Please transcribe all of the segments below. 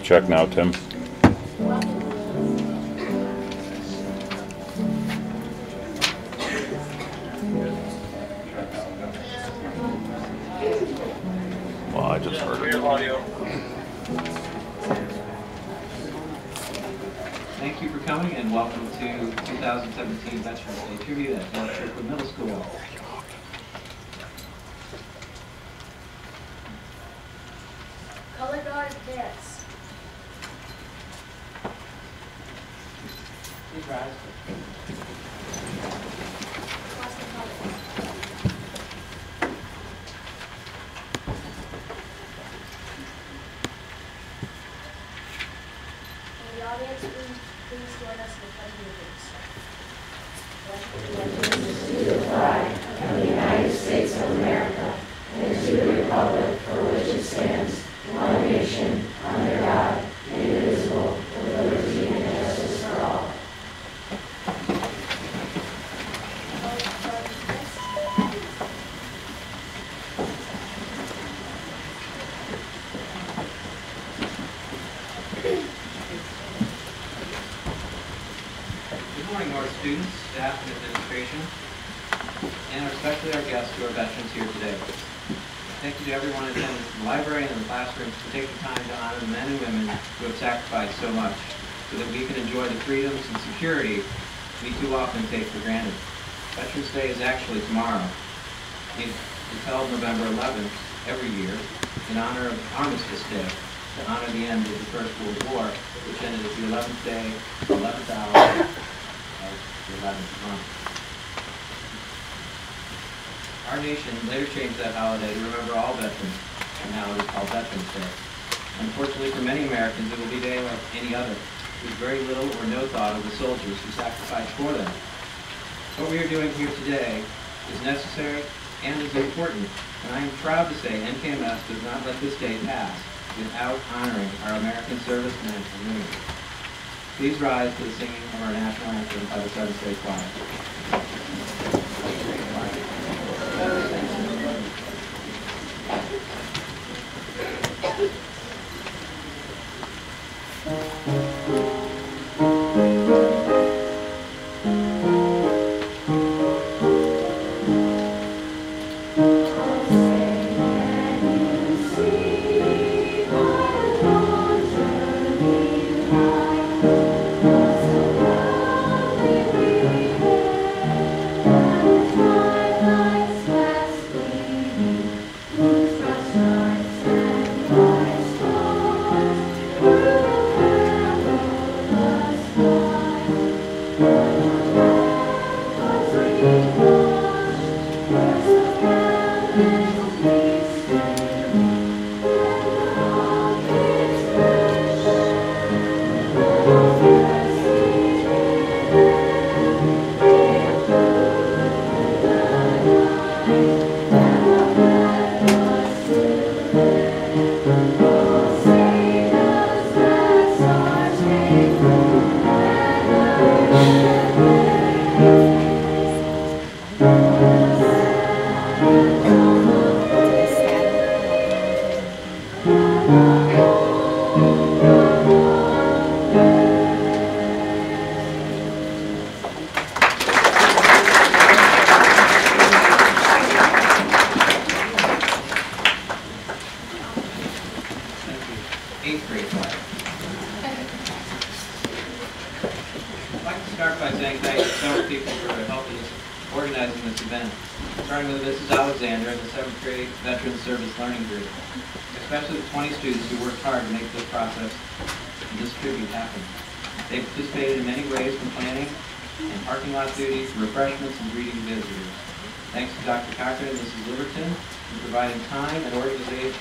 check now, Tim. Well, I just heard it. Thank you for coming and welcome to 2017 Veterans Day Tribute at North Sherwood Middle School. Color guard dance. Please rise. Cross the color. In the audience, please join us in the Pledge of Allegiance. To the flag of the United States of America and to the republic for which it stands, one nation, under God, indivisible, with liberty and justice for all. Good morning, North students, staff, and administration, and especially our guests who are veterans here today. Thank you to everyone attending from the library and the classrooms for taking time to honor the men and women who have sacrificed so much so that we can enjoy the freedoms and security we too often take for granted. Veterans Day is actually tomorrow. It's held November 11th every year in honor of Armistice Day, to honor the end of the First World War, which ended at the 11th day, 11th hour of the 11th month. Our nation later changed that holiday to remember all veterans, and now it is called Veterans Day. Unfortunately for many Americans, it will be a day like any other, with very little or no thought of the soldiers who sacrificed for them. What we are doing here today is necessary and is important, and I am proud to say NKMS does not let this day pass without honoring our American servicemen and women. Please rise to the singing of our national anthem by the Seventh State Choir.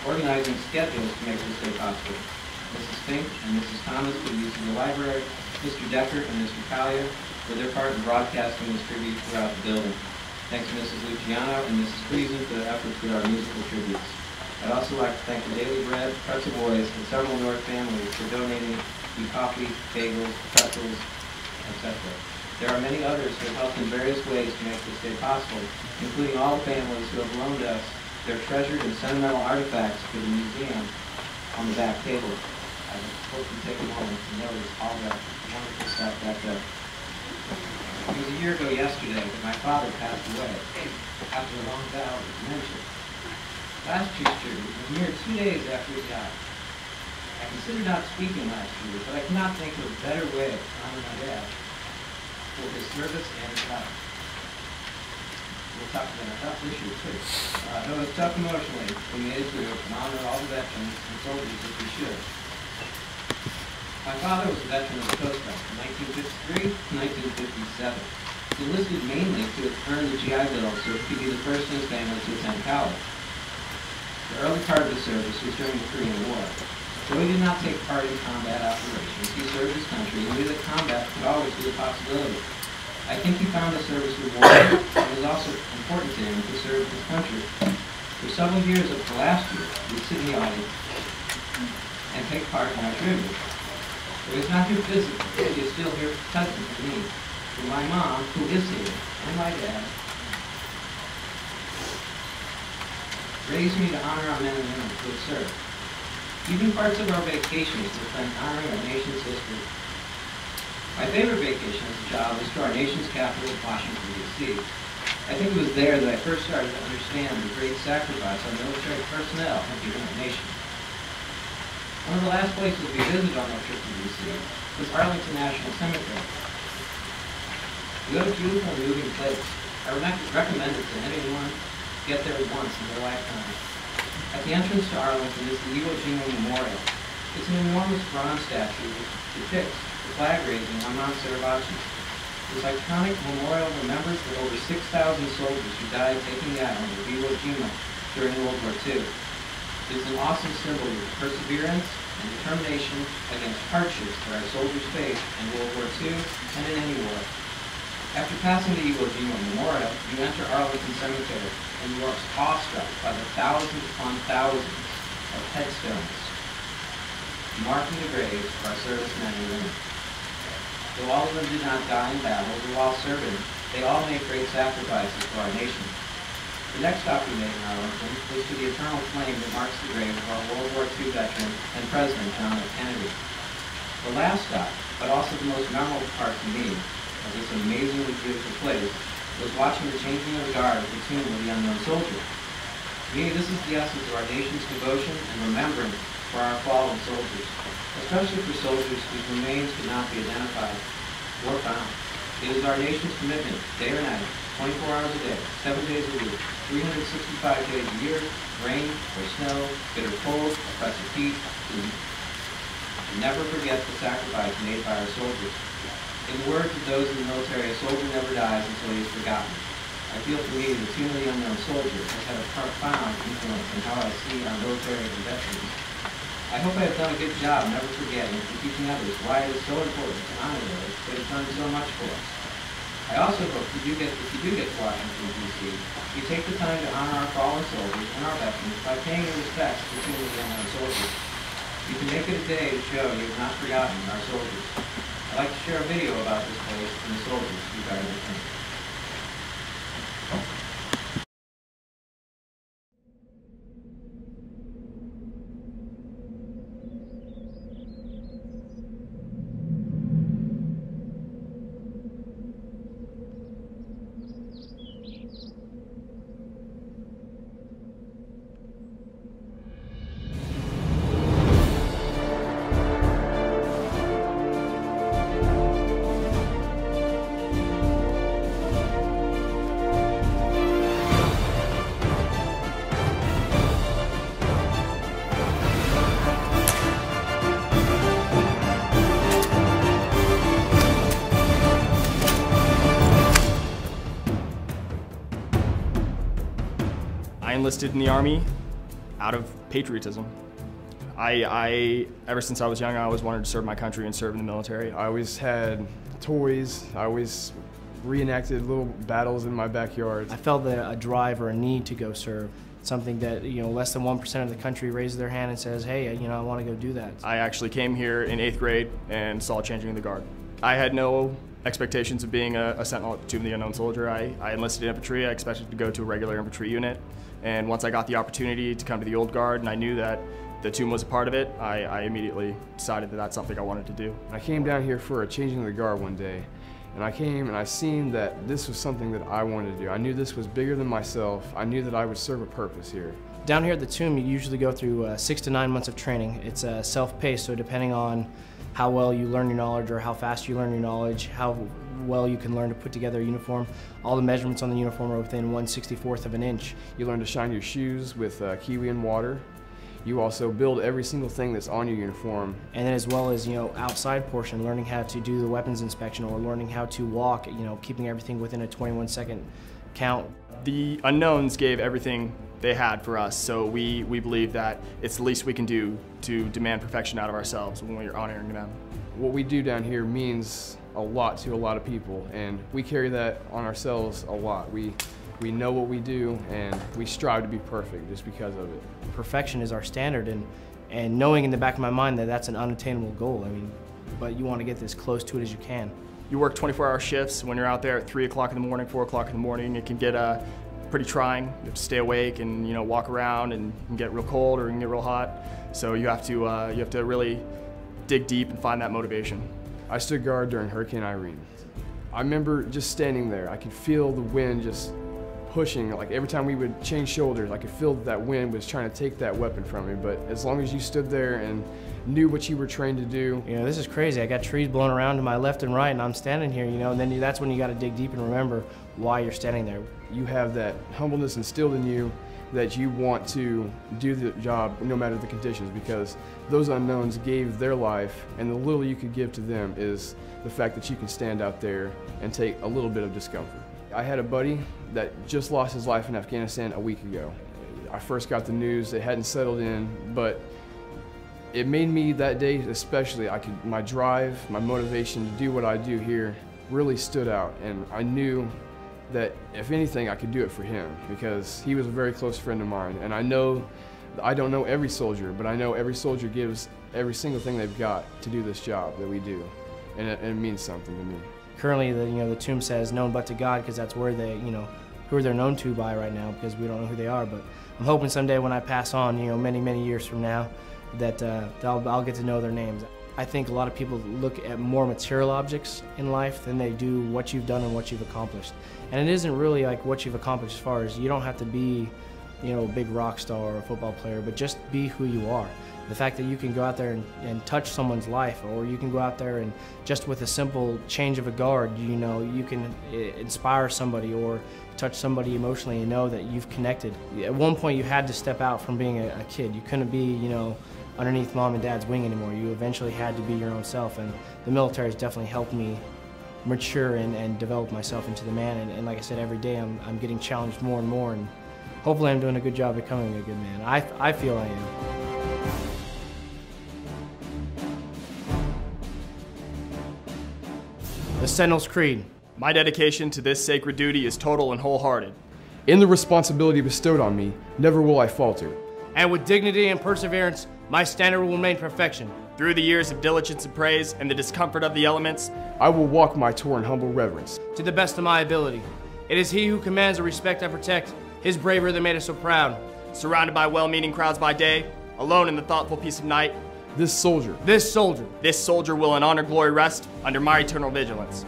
Organizing schedules to make this day possible. Mrs. Fink and Mrs. Thomas for the use of the library, Mr. Decker and Mr. Collier for their part in broadcasting this tribute throughout the building. Thanks to Mrs. Luciano and Mrs. Friesen for their efforts with our musical tributes. I'd also like to thank the Daily Bread, Pretzel Boys, and several North families for donating the coffee, bagels, pretzels, etc. There are many others who have helped in various ways to make this day possible, including all the families who have loaned us their treasured and sentimental artifacts for the museum on the back table. I hope you take a moment to notice all the wonderful stuff that it was a year ago yesterday that my father passed away after a long battle with dementia. Last Easter was mere 2 days after he died. I considered not speaking last year, but I cannot think of a better way to honor my dad for his service and his life. We'll talk about a tough issue too. Though it's tough emotionally, we made it through and honor all the veterans and soldiers as we should. My father was a veteran of the Coast Guard from 1953 to 1957. He enlisted mainly to earn the GI Bill so he could be the first in his family to attend college. The early part of his service was during the Korean War. Though he did not take part in combat operations, he served his country and knew that combat could always be a possibility. I think he found his service rewarding, and it was also important to him to serve his country. For several years of the last year, he would sit in the audience and take part in our tribute. Though he's not here physically, he is still here present for me, for my mom, who is here, and my dad, raised me to honor our men and women who have served. Even parts of our vacations were spent honoring our nation's history. My favorite vacation as a child was to our nation's capital, Washington, D.C. I think it was there that I first started to understand the great sacrifice our military personnel have given our nation. One of the last places we visited on that trip to D.C. was Arlington National Cemetery. We had a beautiful and moving place. I recommend it to anyone get there once in their lifetime. At the entrance to Arlington is the Iwo Jima Memorial. It's an enormous bronze statue that depicts the flag raising on Mount Suribachi. This iconic memorial remembers the over 6,000 soldiers who died taking the island of Iwo Jima during World War II. It is an awesome symbol of perseverance and determination against hardships that our soldiers faced in World War II and in any war. After passing the Iwo Jima Memorial, you enter Arlington Cemetery, and you are awestruck by the thousands upon thousands of headstones marking the graves of our servicemen and women. Though all of them did not die in battle or while serving, they all made great sacrifices for our nation. The next stop we made in Arlington was to the eternal flame that marks the grave of our World War II veteran and President John F. Kennedy. The last stop, but also the most memorable part to me of this amazingly beautiful place, was watching the changing of the guard at the tomb of the unknown soldier. To me, this is the essence of our nation's devotion and remembrance for our fallen soldiers, especially for soldiers whose remains could not be identified or found. It is our nation's commitment, day or night, 24 hours a day, 7 days a week, 365 days a year, rain or snow, bitter cold, oppressive heat, to never forget the sacrifice made by our soldiers. In the words of those in the military, a soldier never dies until he is forgotten. I feel for me the tomb of the unknown soldier has had a profound influence in how I see our military and veterans. I hope I have done a good job never forgetting and teaching others why it is so important to honor those who have done so much for us. I also hope if you do get to Washington, D.C., you take the time to honor our fallen soldiers and our veterans by paying your respects to the tomb of the unknown soldier. You can make it a day to show you have not forgotten our soldiers. I'd like to share a video about this place and the soldiers who guarded the tomb. I enlisted in the Army out of patriotism. Ever since I was young, I always wanted to serve my country and serve in the military. I always had toys. I always reenacted little battles in my backyard. I felt a drive or a need to go serve. Something that, less than 1% of the country raises their hand and says, hey, I want to go do that. I actually came here in 8th grade and saw changing of the guard. I had no expectations of being a sentinel at the Tomb of the Unknown Soldier. I enlisted in infantry. I expected to go to a regular infantry unit. And once I got the opportunity to come to the Old Guard, and I knew that the tomb was a part of it, I immediately decided that that's something I wanted to do. I came down here for a changing of the guard one day, and I came and I seen that this was something that I wanted to do. I knew this was bigger than myself. I knew that I would serve a purpose here. Down here at the tomb, you usually go through 6 to 9 months of training. It's self-paced, so depending on how well you learn your knowledge or how fast you learn your knowledge, how well you can learn to put together a uniform, all the measurements on the uniform are within 1/64 of an inch. You learn to shine your shoes with kiwi and water. You also build every single thing that's on your uniform. And then as well as, outside portion, learning how to do the weapons inspection or learning how to walk, keeping everything within a 21-second count. The unknowns gave everything they had for us, so we believe that it's the least we can do to demand perfection out of ourselves when we're honoring them. What we do down here means a lot to a lot of people, and we carry that on ourselves a lot. We know what we do, and we strive to be perfect just because of it. Perfection is our standard, and knowing in the back of my mind that that's an unattainable goal. But you want to get as close to it as you can. You work 24-hour shifts. When you're out there at 3 o'clock in the morning, 4 o'clock in the morning, it can get pretty trying. You have to stay awake and walk around, and it can get real cold or it can get real hot. So you have to really dig deep and find that motivation. I stood guard during Hurricane Irene. I remember just standing there. I could feel the wind just pushing. Like every time we would change shoulders, I could feel that wind was trying to take that weapon from me. But as long as you stood there and knew what you were trained to do. This is crazy. I got trees blowing around to my left and right, and I'm standing here, and then that's when you got to dig deep and remember why you're standing there. You have that humbleness instilled in you that you want to do the job no matter the conditions, because those unknowns gave their life, and the little you could give to them is the fact that you can stand out there and take a little bit of discomfort. I had a buddy that just lost his life in Afghanistan a week ago. I first got the news, it hadn't settled in, but it made me that day especially, my drive, my motivation to do what I do here really stood out, and I knew that if anything I could do it for him, because he was a very close friend of mine. And I don't know every soldier, but I know every soldier gives every single thing they've got to do this job that we do, and it means something to me. Currently, the tomb says known but to God, because that's where they, who they're known to by right now, because we don't know who they are. But I'm hoping someday when I pass on, many years from now, that I'll get to know their names. I think a lot of people look at more material objects in life than they do what you've done and what you've accomplished. And it isn't really like what you've accomplished as far as you don't have to be, a big rock star or a football player, but just be who you are. The fact that you can go out there and touch someone's life, or you can go out there and just with a simple change of a guard, you can inspire somebody or touch somebody emotionally and know that you've connected. At one point you had to step out from being a kid. You couldn't be, underneath mom and dad's wing anymore. You eventually had to be your own self, and the military has definitely helped me mature and develop myself into the man. And like I said, every day I'm getting challenged more and more, and hopefully I'm doing a good job becoming a good man. I feel I am. The Sentinel's Creed. My dedication to this sacred duty is total and wholehearted. In the responsibility bestowed on me, never will I falter. And with dignity and perseverance, my standard will remain perfection. Through the years of diligence and praise and the discomfort of the elements, I will walk my tour in humble reverence. To the best of my ability. It is he who commands the respect I protect, his bravery that made us so proud. Surrounded by well-meaning crowds by day, alone in the thoughtful peace of night, This soldier will in honor glory rest under my eternal vigilance.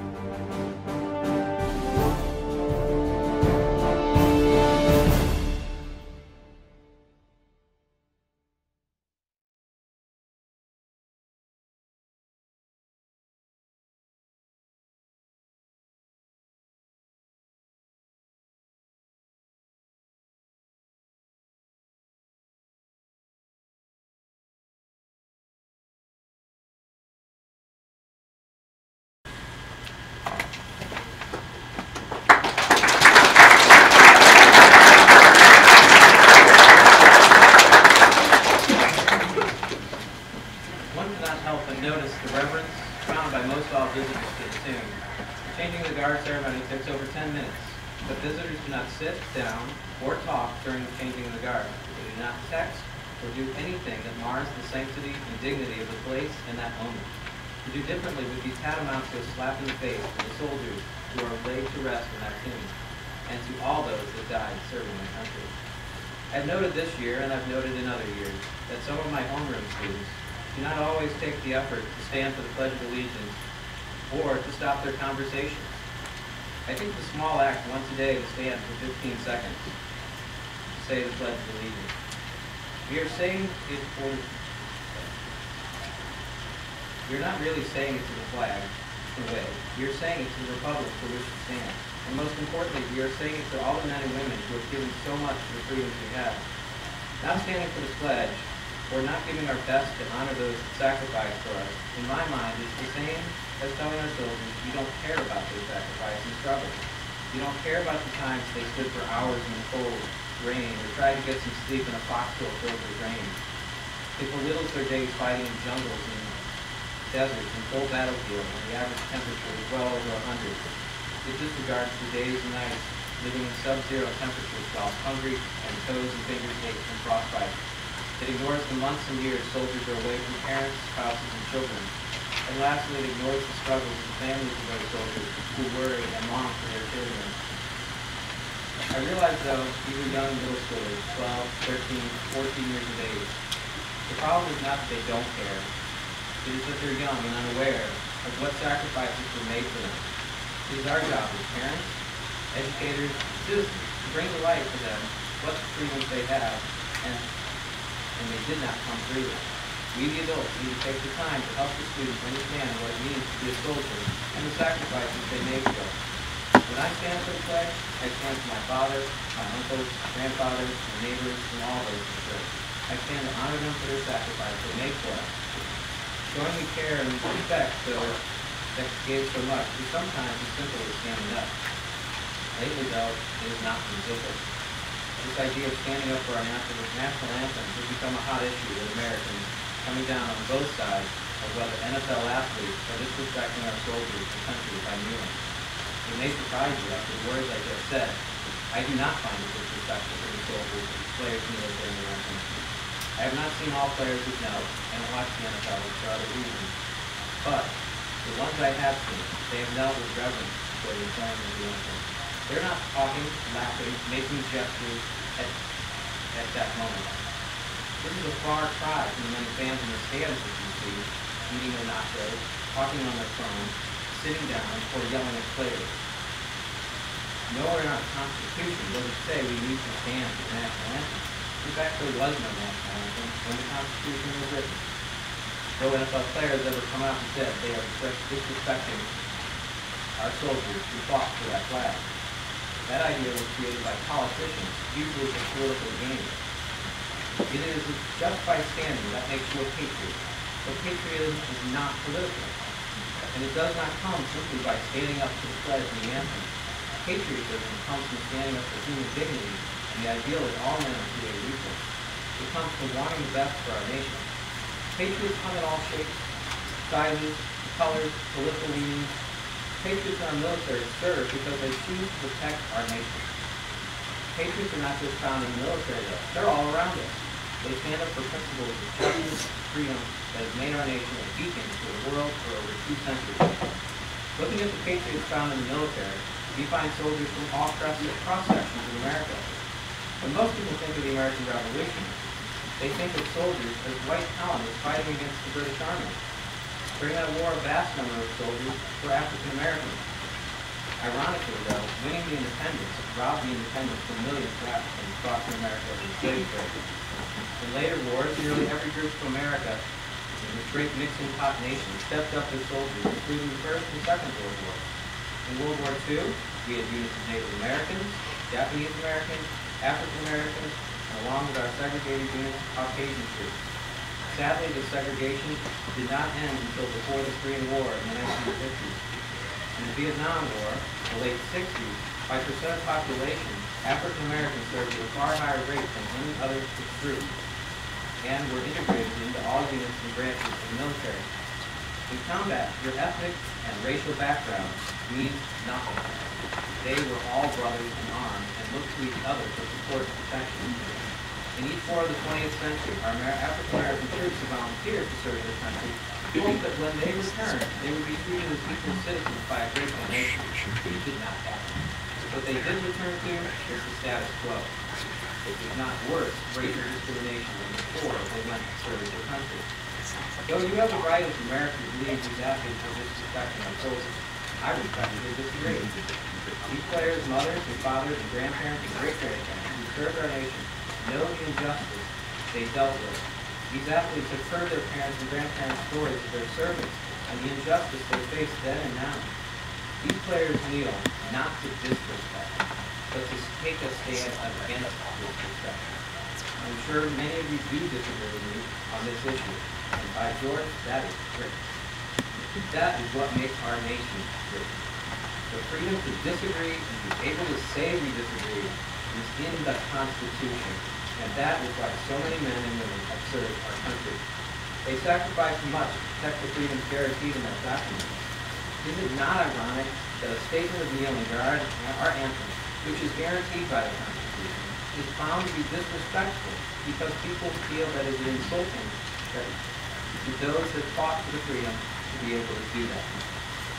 Notice the reverence found by most all visitors to the tomb. The changing of the guard ceremony takes over 10 minutes, but visitors do not sit, down, or talk during the changing of the guard. They do not text or do anything that mars the sanctity and dignity of the place in that moment. To do differently would be tantamount to a slap in the face to the soldiers who are laid to rest in that tomb, and to all those that died serving their country. I've noted this year, and I've noted in other years, that some of my homeroom students do not always take the effort to stand for the Pledge of Allegiance or to stop their conversations. I think the small act once a day to stand for 15 seconds to say the Pledge of Allegiance. We are saying it for, we're not really saying it to the flag, in a way. We are saying it to the republic for which it stands. And most importantly, we are saying it to all the men and women who have given so much for the freedoms we have. Not standing for this pledge, or not giving our best to honor those that sacrificed for us, in my mind, is the same as telling our soldiers you don't care about their sacrifice and struggle. You don't care about the times they stood for hours in the cold, rain, or tried to get some sleep in a foxhole filled with rain. It belittles their days fighting in jungles and deserts and cold battlefields when the average temperature is well over 100. It disregards the days and nights living in sub-zero temperatures while hungry and toes and fingers ache from frostbite. It ignores the months and years soldiers are away from parents, spouses, and children. And lastly, it ignores the struggles of the families of those soldiers who worry and long for their children. I realize, though, these are young middle schoolers, 12, 13, 14 years of age. The problem is not that they don't care. It is that they're young and unaware of what sacrifices were made for them. It is our job as parents, educators, citizens to bring to light to them what freedoms they have and they did not come freely. We, the adults, need to take the time to help the students understand what it means to be a soldier and the sacrifices they made for us. When I stand for the flag, I stand for my father, my uncles, grandfathers, my neighbors, and all those who serve. I stand to honor them for their sacrifice they made for us. Showing me care and respect those that gave so much is sometimes as simple as standing up. Lately, though, it has not been simple. This idea of standing up for our national anthem has become a hot issue with Americans coming down on both sides of whether NFL athletes are disrespecting our soldiers and country by kneeling. It may surprise you after the words I just said. I do not find it disrespectful for the soldiers and players kneel during the anthem. I have not seen all players who knelt and watch the NFL for other reasons. But the ones I have seen, they have knelt with reverence for the playing of the anthem. They're not talking, laughing, making gestures at that moment. This is a far cry from the many fans in the stands that you see, eating their nachos, talking on their phones, sitting down, or yelling at players. Nowhere in our Constitution does it say we need to stand for the national anthem. In fact, there was no national anthem when the Constitution was written. No NFL players ever come out and said they are disrespecting our soldiers who fought for that flag. That idea was created by politicians, usually for political gain. It is just by standing that makes you a patriot. But patriotism is not political. And it does not come simply by standing up to the pledge and the anthem. Patriotism comes from standing up for human dignity and the ideal that all men are created equal. It comes from wanting the best for our nation. Patriots come in all shapes, sizes, colors, political leanings. Patriots in our military serve because they choose to protect our nation. Patriots are not just found in the military, though. They're all around us. They stand up for principles of justice and freedom that have made our nation a beacon to the world for over 2 centuries. Looking at the patriots found in the military, we find soldiers from all cross-sections of America. When most people think of the American Revolution, they think of soldiers as white colonists fighting against the British Army. During that war, a vast number of soldiers were African Americans. Ironically, though, winning the independence robbed the independence from millions of Africans crossing America in the slave trade. In later wars, nearly every group from America in this great mixing pot nation stepped up as soldiers, including the First and Second World War. In World War II, we had units of Native Americans, Japanese Americans, African Americans, and along with our segregated units, Caucasian troops. Sadly, this segregation did not end until before the Korean War in the 1950s. In the Vietnam War, in the late 60s, by percent of population, African Americans served at a far higher rate than any other group and were integrated into all units and branches of the military. In combat, your ethnic and racial background means nothing. They were all brothers in arms and looked to each other for support and protection. In each war of the 20th century, our African-American troops who volunteered to serve their country hoped that when they returned, they would be treated as equal citizens by a grateful nation. This did not happen. What they did return to is the status quo. if not worse, racial discrimination than before they went to serve their country. Though you have the right as Americans to believe these athletes are disrespecting our soldiers, I respectfully disagree. These players' mothers and fathers and grandparents and great-grandparents who served our nation know the injustice they dealt with. These athletes have heard their parents and grandparents' stories of their service and the injustice they face then and now. These players kneel not to disrespect, but to take a stand against disrespect. I'm sure many of you do disagree with me on this issue, and by George, that is great. That is what makes our nation great. The freedom to disagree and be able to say we disagree is in the Constitution, and that is why so many men and women have served our country. They sacrificed much to protect the freedoms guaranteed in that document. Is it not ironic that a statement of kneeling, our anthem, which is guaranteed by the Constitution, is found to be disrespectful because people feel that it is insulting to those that fought for the freedom to be able to do that?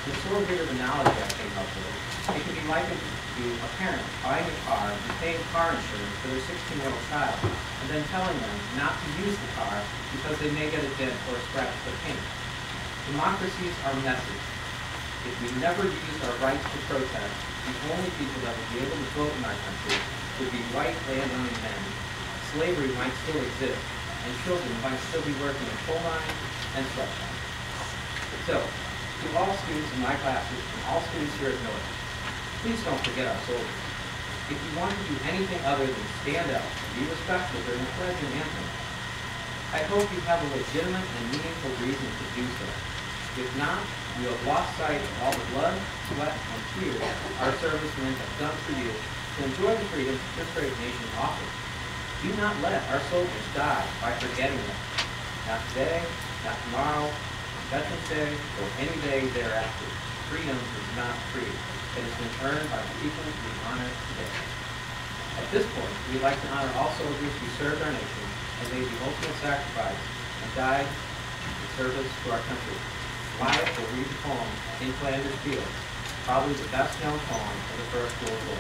The sort of bit of analogy I came up with, it can be likened to a parent buying a car and paying car insurance for their 16-year-old child, and then telling them not to use the car because they may get a dent or a scratch the paint. Democracies are messy. If we never used our rights to protest, the only people that would be able to vote in our country would be white landowning men. Slavery might still exist, and children might still be working in coal mines and sweatshops. So, to all students in my classes and all students here at Miller, please don't forget our soldiers. If you want to do anything other than stand up and be respectful during the pledge and anthem, I hope you have a legitimate and meaningful reason to do so. If not, you have lost sight of all the blood, sweat, and tears our servicemen have done for you to enjoy the freedom this great nation offers. Do not let our soldiers die by forgetting them. Not today, not tomorrow, Veterans Day, or any day thereafter. Freedom is not free. It has been earned by the people we honor today. At this point, we'd like to honor all soldiers who served our nation and made the ultimate sacrifice and died in service to our country. Wyatt will read the poem in Flanders Fields, probably the best known poem of the First World War.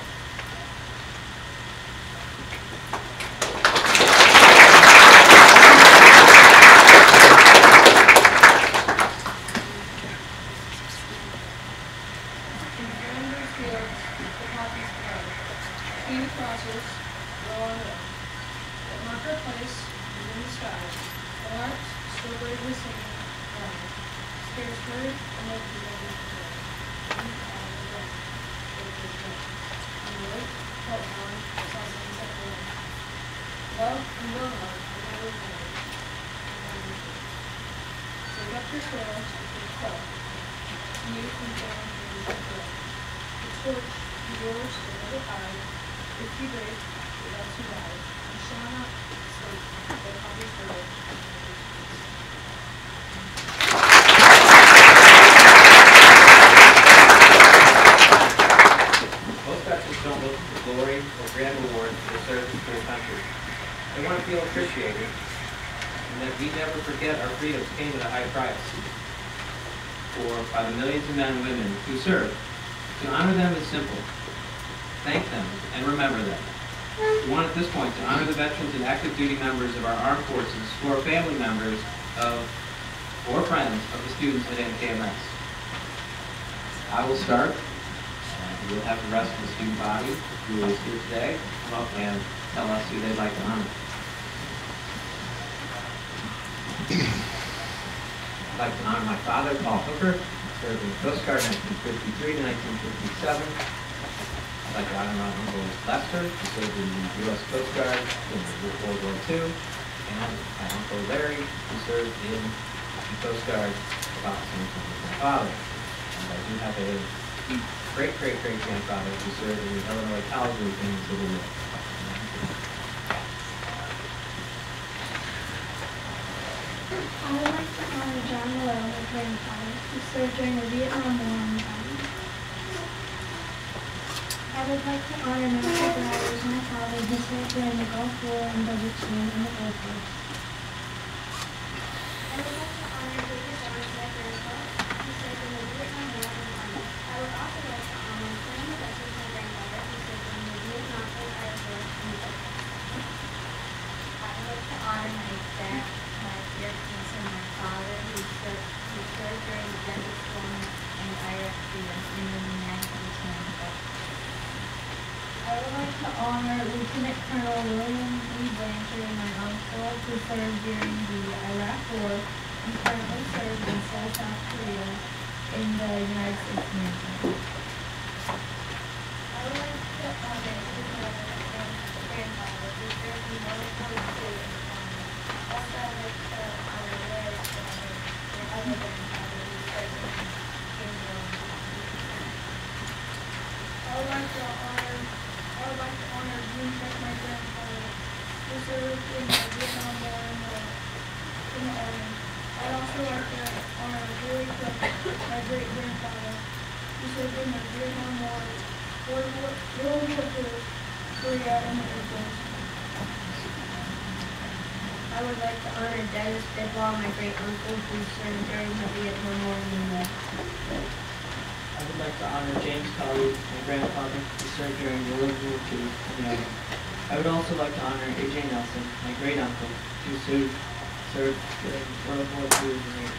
Men and women who serve. To honor them is simple. Thank them and remember them. We want at this point to honor the veterans and active duty members of our armed forces who are family members of or friends of the students at NKMS. I will start. We'll have the rest of the student body who is here today come up and tell us who they'd like to honor. I'd like to honor my father, Paul Hooker, served in the Coast Guard 1953 to 1957. I'd like to honor my uncle Lester, who served in the U.S. Coast Guard in World War II, and my uncle Larry, who served in the Coast Guard about the same time as my father. And I do have a great-great-great-grandfather who served in the Illinois Cavalry in the Civil War. I would like to honor John Lowe, my grandfather, who served during the Vietnam War in the Army. I would like to honor Matthew Browers, my father, who served during the Gulf War and Desert Storm in the Air Force. I would like to honor David Barnes, my grandpa, who served in the Vietnam War in the Army. I would also like to honor Sam Justice, my grandfather, who served in the Vietnam and Air Force in the Air Force. Lieutenant Colonel William E. Blanchard, my uncle, who served during the Iraq War and currently serves in Seoul, South Korea, in the United States Marine Corps. I would like to honor his mother and grandfather who served in World War II in the Army. Also, I would like to honor Larry's father and other grandfather who served in the Army. I would like to honor June Check, my grandfather, who served in the Vietnam War in the Army. I'd also like to honor Billy Cook, my great grandfather, who served in the Vietnam War, World War II, Korea, and the Air Force. I would like to honor Dennis Bidlaw, my great uncle, who served during the Vietnam War in the U.S. I would like to honor James Colley, my grandfather, who served during World War II in the Army. I would also like to honor A.J. Nelson, my great uncle, who served during World War II in the Navy.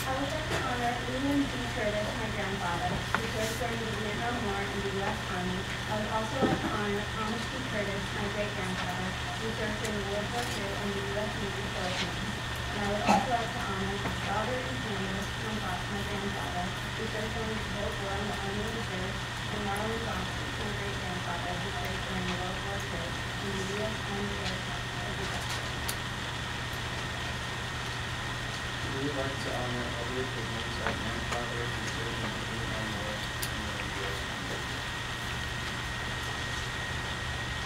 I would like to honor William D. Curtis, my grandfather, who served during the Vietnam War in the U.S. Army. I would also like to honor Thomas D. Curtis, my great-grandfather, who served during World War II in the U.S. Navy Philippines. And I would also like to honor Robert E. Sanders, my grandfather, who served during the Cold War in the Army Reserve, and Marlon Johnson, my great-grandfather, who served during World War II in the U.S. Army Air Force. We would like to honor Edward Higgins, our grandfather, who served in the Vietnam War and the U.S. Army.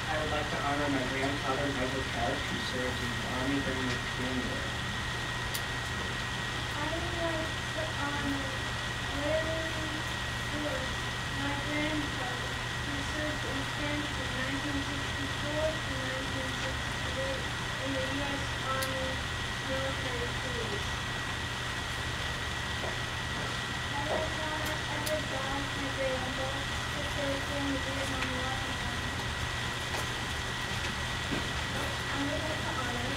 I would like to honor my grandfather, Michael Trout, who served in the Army during the Korean War. I would like to honor Larry Stewart, my grandfather, who served in France from 1964 to 1968 in the U.S. Army Military Police. I would like to honor Edward Bell, my great uncle, who served during the Vietnam War. I would like to honor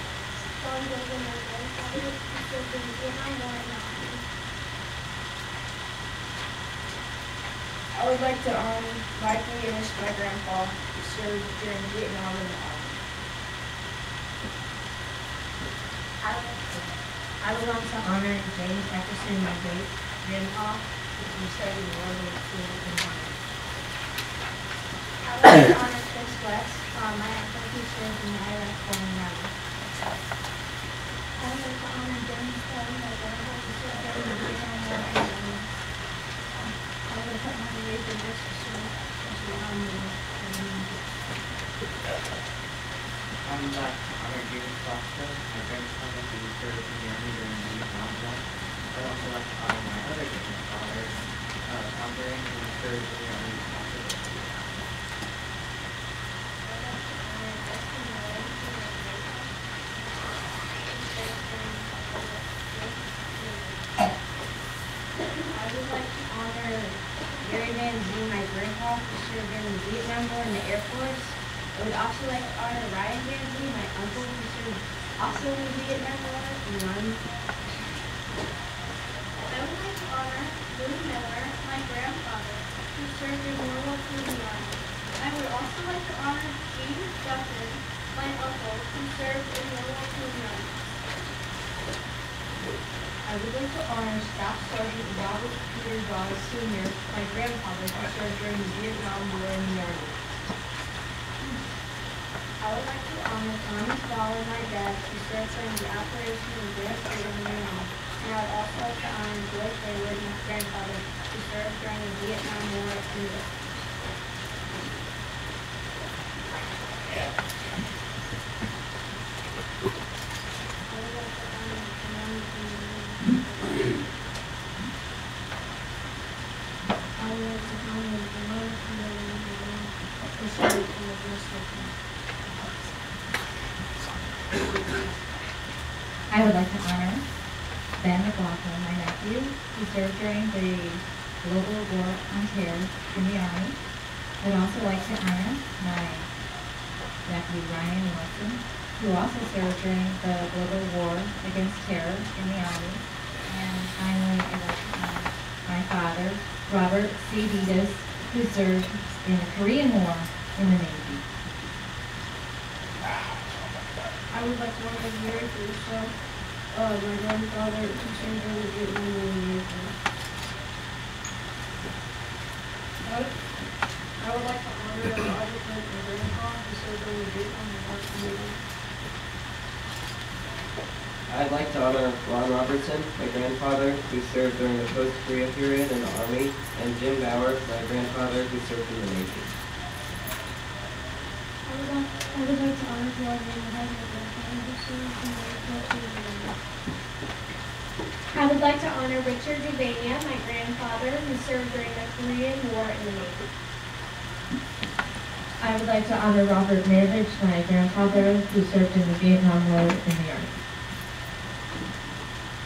John Logan, my grandfather, who served in the Vietnam War in the Army. I would like to honor Michael Yanish, my grandpa, who served during Vietnam in the Army. I would like to honor James Epperson, my great-grandpa, who served in World War II in the Army. I would like to honor Chris West, my uncle who served in the Iraq War in the Army. I would like to honor James Kelly, my grandpa who served during the Vietnam War in the Army. I would like to honor Major West who served in the Army. I would like to honor David Foster, my grandfather, who served in the Army during the Vietnam War. I would also like to honor my other grandfather, Tom Bering, who served in the Army after the Vietnam War. I would like to honor Gary Van Zee, my grandpa, who served during the Vietnam War in the Air Force. I would also like to honor Ryan Van Zee, my uncle, who served also in the Vietnam War in the Army. I would like to honor Lou Miller, my grandfather, who served in World War II in the Army. I would also like to honor James Dutton, my uncle, who served in World War II in the Army. I would like to honor Staff Sergeant Robert Peter Dawes Sr., my grandfather, who served during the Vietnam War in the Army. I would like to honor Thomas Dollar, my dad, who served during the operation in Grand State in Vietnam. And I would also like to honor Joyce Hayward, my grandfather, who served during the Vietnam War in the Air Force. I would like to honor Simone King. I would like to honor Simone King, who served in the U.S. Navy. I would like to honor Ben McLaughlin, my nephew, who served during the Global War on Terror in the Army. I would also like to honor my nephew Ryan Wilson, who also served during the Global War against Terror in the Army. And finally, I'd like to honor my father, Robert C. Vitas, who served in the Korean War in the Navy. I would like to honor Gary Russo, my grandfather, who served in the Vietnam War Navy. I would like to honor Robert Flint, my grandpa, who served in the Vietnam War Navy. I'd like to honor Ron Robertson, my grandfather, who served during the post-Korea period in the Army, and Jim Bauer, my grandfather, who served in the Navy. I would like to honor George and my grandfather, who served in the Navy. I would like to honor Richard Duvania, my grandfather, who served during the Korean War in the Navy. I would like to honor Robert Maravich, my grandfather, who served in the Vietnam War in the Army.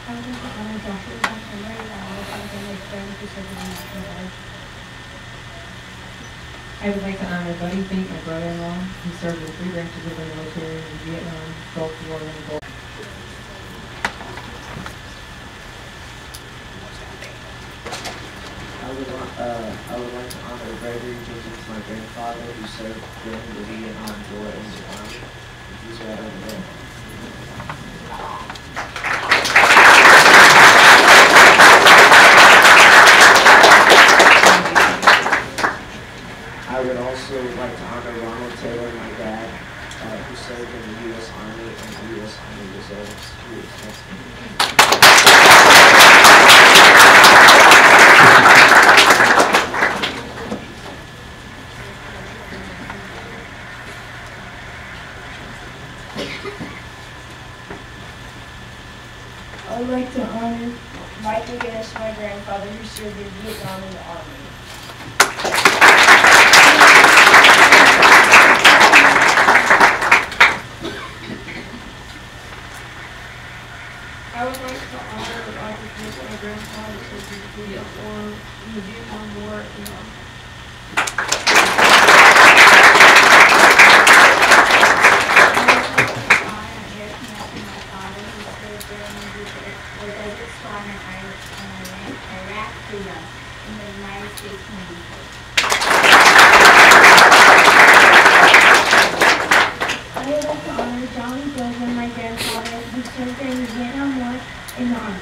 I would like to honor Joshua Montgomery, my friend, who served in the National Guard. I would like to honor Buddy Fink, my brother-in-law, who served in 3 branches of the military in Vietnam, Gulf War, and Gulf. I would like to honor Gregory Jenkins, my grandfather, who served during the Vietnam War in the Army. He's right over there. I would also like to honor Ronald Taylor, my dad, who served in the U.S. Army and the U.S. Army Reserves. I would like to honor Mike McGinnis, my grandfather, who served in Vietnam in the Army. I would like to honor Roger Smith, my grandfather, who served in the Vietnam War in the Army. In the United States Navy. I would like to honor John Gilman, my grandfather, who served during the Vietnam War in the Army.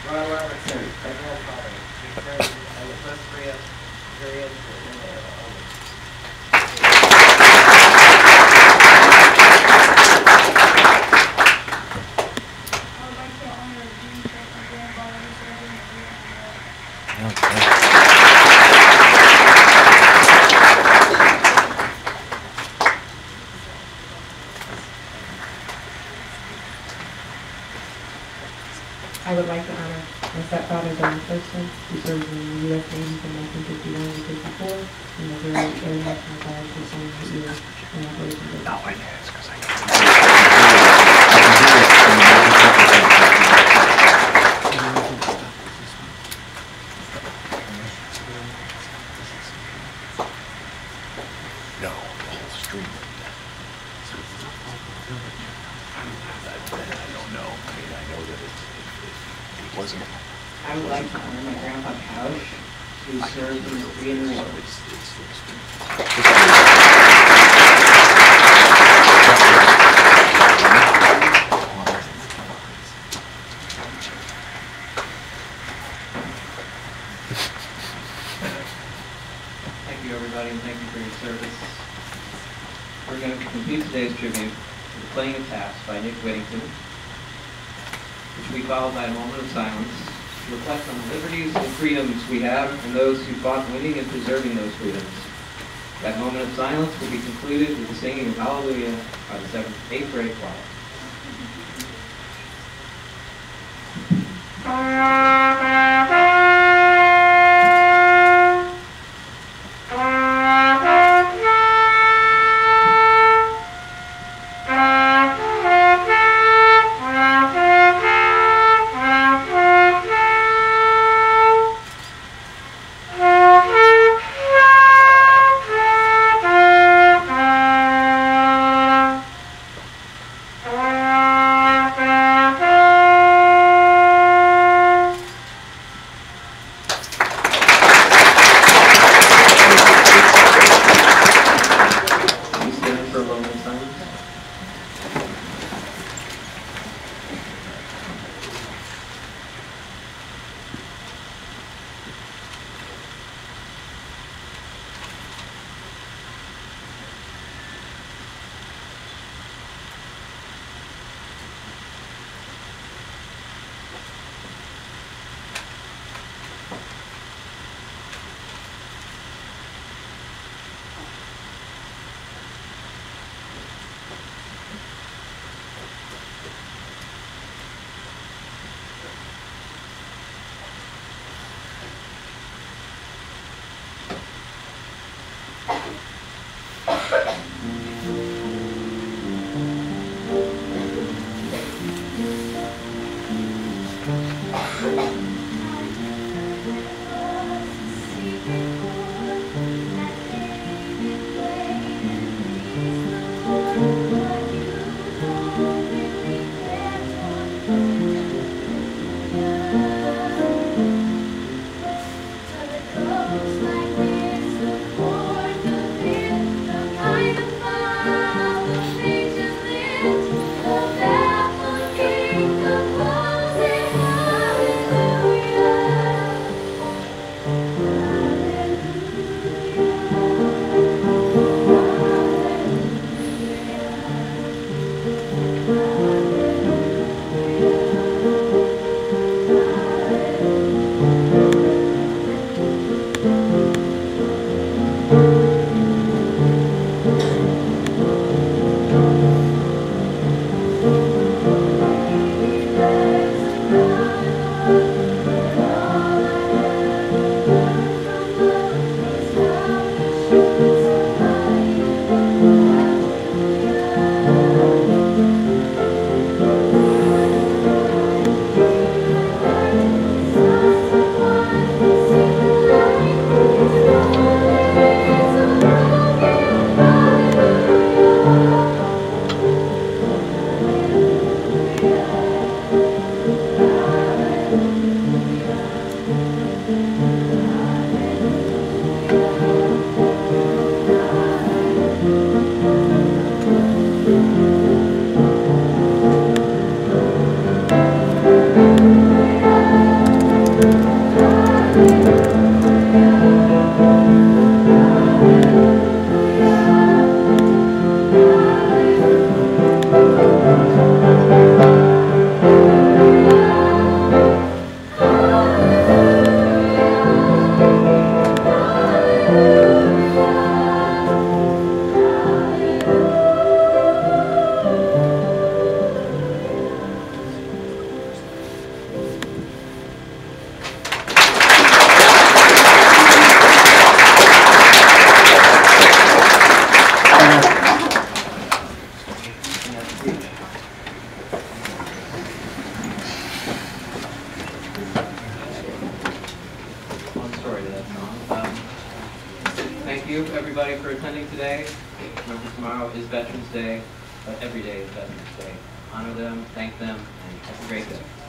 Ron Robertson, my grandfather, who served in the post-Korea period in the Army. I would like to honor my stepfather, John Thurston, who served in the U.S. Navy from 1951 to 54, and Missouri Air National Guard for 7 years in Operation Desert. No, the whole street. I don't know. I mean, I know that it wasn't. I would like to honor my grandpa Couch, who served in the Korean War. Thank you, everybody, and thank you for your service. We're going to complete today's tribute with the playing of Taps by Nick Whittington, which will be followed by a moment of silence to reflect on the liberties and freedoms we have and those who fought winning and preserving those freedoms. That moment of silence will be concluded with the singing of Hallelujah by the 8th grade choir. Thank you, everybody, for attending today. Remember, tomorrow is Veterans Day, but every day is Veterans Day. Honor them, thank them, and have a great day.